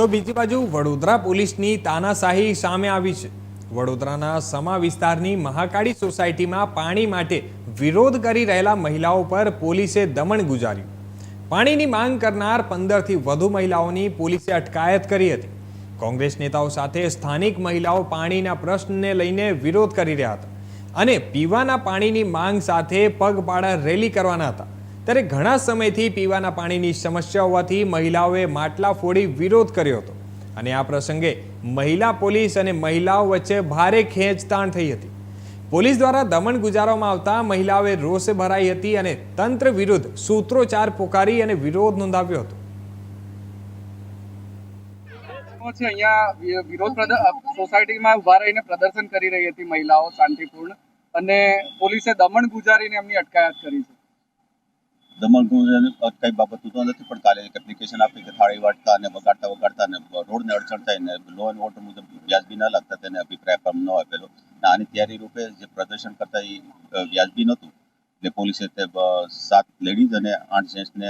તો બીજી બાજુ વડોદરા પોલીસની તાનાશાહી સામે આવી છે। વડોદરાના સમા વિસ્તારની મહાકાળી સોસાયટીમાં પાણી માટે વિરોધ કરી રહેલા મહિલાઓ પર પોલીસે દમન ગુજાર્યું। પાણીની માંગ કરનાર 15 થી વધુ મહિલાઓની પોલીસે અટકાયત કરી હતી। કોંગ્રેસ નેતાઓ સાથે સ્થાનિક મહિલાઓ પાણીના પ્રશ્નને લઈને વિરોધ કરી રહ્યા હતા અને પીવાના પાણીની માંગ સાથે પગપાળા રેલી કરવાના હતા। ત્યારે ઘણા સમયથી પીવાના પાણીની સમસ્યા હોવાથી મહિલાઓએ માટલા ફોડી વિરોધ કર્યો હતો અને આ પ્રસંગે મહિલા પોલીસ અને મહિલાઓ વચ્ચે ભારે ખેંચતાણ થઈ હતી। પોલીસ દ્વારા દમન ગુજારવામાં આવતા મહિલાઓએ રોષે ભરાઈ હતી અને તંત્ર વિરુદ્ધ સૂત્રોચ્ચાર પોકારી અને વિરોધ નોંધાવ્યો હતો। સોસાયટીમાં ઉભા રહીને પ્રદર્શન કરી રહી હતી મહિલાઓ શાંતિપૂર્ણ અને પોલીસે દમન ગુજારીને એમની અટકાયત કરી છે। દમણ કઈ બાબત તો નથી, પણ કાલે એક એપ્લિકેશન આપી કે થાળી વાટતા અને વગાડતા અને રોડને અડચણ થાય ને લો એન્ડ ઓર્ડર મુજબ વ્યાજબી ન લાગતા તેને અભિપ્રાય આપવામાં ન આપેલો। આની તૈયારી રૂપે જે પ્રદર્શન કરતા એ વ્યાજબી નહોતું, એટલે પોલીસે 7 લેડીઝ અને 8 જેન્ટ્સને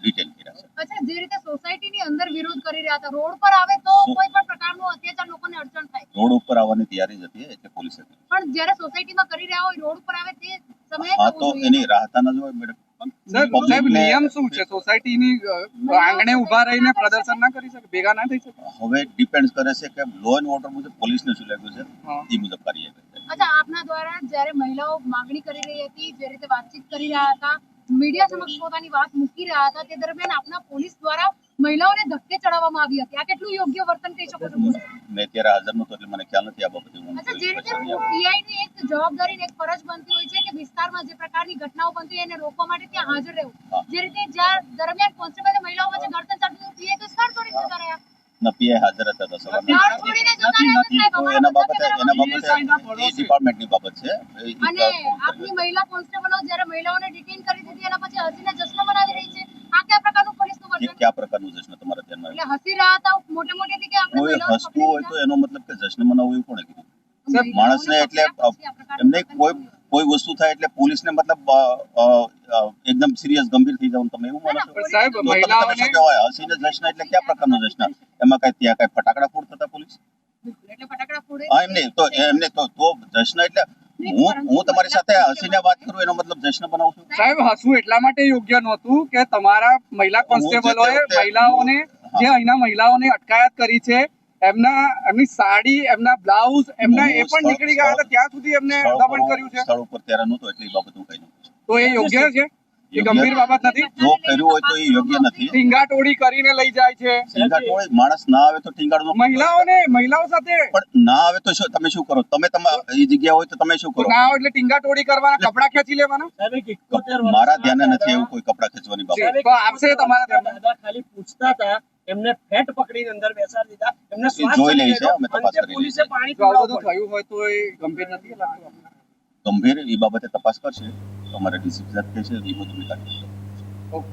ડિટેન કર્યા છે। અચ્છા, જે રીતે સોસાયટીની અંદર વિરોધ કરી રહ્યા હતા, રોડ પર આવે તો કોઈ પણ પ્રકારનો અત્યાચાર લોકોને અડચણ થાય, રોડ ઉપર આવવાની તૈયારી જ હતી એટલે પોલીસે। પણ જ્યારે સોસાયટીમાં કરી રહ્યા હોય રોડ પર આવે તે સમયે હા, તો એની રાહતા ન જોય મેડમ। સાહેબ નિયમ શું છે? સોસાયટીની આંગણે ઉભા રહીને પ્રદર્શન ના કરી શકે, ભેગા ના થઈ શકે? હવે ડિપેન્ડ કરે છે કે લો એન્ડ ઓર્ડર મુજબ પોલીસને શું લાગ્યું છે એ મુજબ કરીએ। અચ્છા, આપના દ્વારા જ્યારે મહિલાઓ માંગણી કરી રહી હતી, જે રીતે વાતચીત કરી રહ્યા હતા, મીડિયા સમક્ષ પોતાની વાત મૂકી રહ્યા હતા, તે દરમિયાન આપના પોલીસ દ્વારા મહિલાઓને ધક્કે ચડાવવામાં આવી હતી। આ કેટલું યોગ્ય વર્તન કહી શકો છો? મેં ત્યારે હાજર નહોતો એટલે મને ખ્યાલ નથી આ બાબતે। અચ્છા, જે રીતે પીઆઈની એક જવાબદારી એક ફરજ બનતી હોય છે કે વિસ્તારમાં જે પ્રકારની ઘટનાઓ બનતી હોય એને રોકવા માટે ત્યાં હાજર રહેવું, જે રીતે જ્યાં દરમિયાન કોન્સ્ટેબલ મહિલાઓ વચ્ચે ઘર્ષણ ચાલતું હતું, પીઆઈ તો સ્થળ છોડીને જતા રહ્યા। ના, પીઆઈ હાજર હતા તો સવારના એના બાબતે એ ડિપાર્ટમેન્ટની બાબત છે। અને આપની મહિલા કોન્સ્ટેબલો જ્યારે મહિલાઓને ડિટેન કરી દીધી એના પછી હસીને જશ્ન મનાવી રહી છે, આ કયા પ્રકારનું પોલીસનું વર્તન? કયા પ્રકારનું જશ્ન તમારા ધ્યાનમાં એટલે હસી રહ્યા હતા મોટે મોટેથી કે આપણે કોઈ મહિલાઓને હસતું હોય તો એનો મતલબ કે જશ્ન મનાવવું એવું કોણે કીધું? માણસને એટલે એમને કોઈ વસ્તુ થાય એટલે પોલીસને મતલબ એકદમ સિરિયસ ગંભીર થઈ જવું તમે એવું માનો છો? સાહેબ તમે શું કહેવાય હસીને જશ્ન એટલે કયા પ્રકારનો જશ્ન? એમાં કઈ ત્યાં કઈ ફટાકડા ફોડતા હતા પોલીસ? એટલે ફટાકડા ફોડે હા, એમને તો જશ્ન એટલે હું તમારી સાથે હસીને વાત કરું એનો મતલબ જશ્ન બનાવું છું? સાહેબ, હસવું એટલા માટે યોગ્ય નહોતું કે તમારા મહિલા કોન્સ્ટેબલોએ મહિલાઓને જે અહીંના મહિલાઓને અટકાયત કરી છે, એમની સાડી, એમના બ્લાઉઝ, એમના એ પણ નીકળી ગયા હતા, ત્યાં સુધી એમને દમન કર્યું છે। સ્થળ ઉપર ત્યારે નહોતો એટલે એ બાબત હું કઈ નથી। તો એ યોગ્ય છે? એ ગંભીર બાબત નથી? જો કર્યું હોય તો એ યોગ્ય નથી। ટીંગાટોળી કરીને લઈ જાય છે। ટીંગાટોળી માણસ ના આવે તો ટીંગાડો, મહિલાઓ સાથે પણ ના આવે તો તમે શું કરો? તમે એ જગ્યા હોય તો તમે શું કરો? ના આવે એટલે ટીંગાટોળી કરવાના, કપડા ખેંચી લેવાના? મારા ધ્યાને નથી એવું કોઈ કપડા ખેંચવાની બાબત। તો આપશે તમારા ધ્યાને? ખાલી પૂછતા હતા, એમને ફેટ પકડીને અંદર બેસાડી દીધા, એમને જોઈ લઈ છે, અમે તપાસ કરી પોલીસે પાણી જો આવું બધું થયું હોય તો એ ગંભીર નથી લાગતું? ગંભીર એ બાબતે તપાસ કરશે, અમારે ડિસિપ્લિન છે એ બધું ઓકે।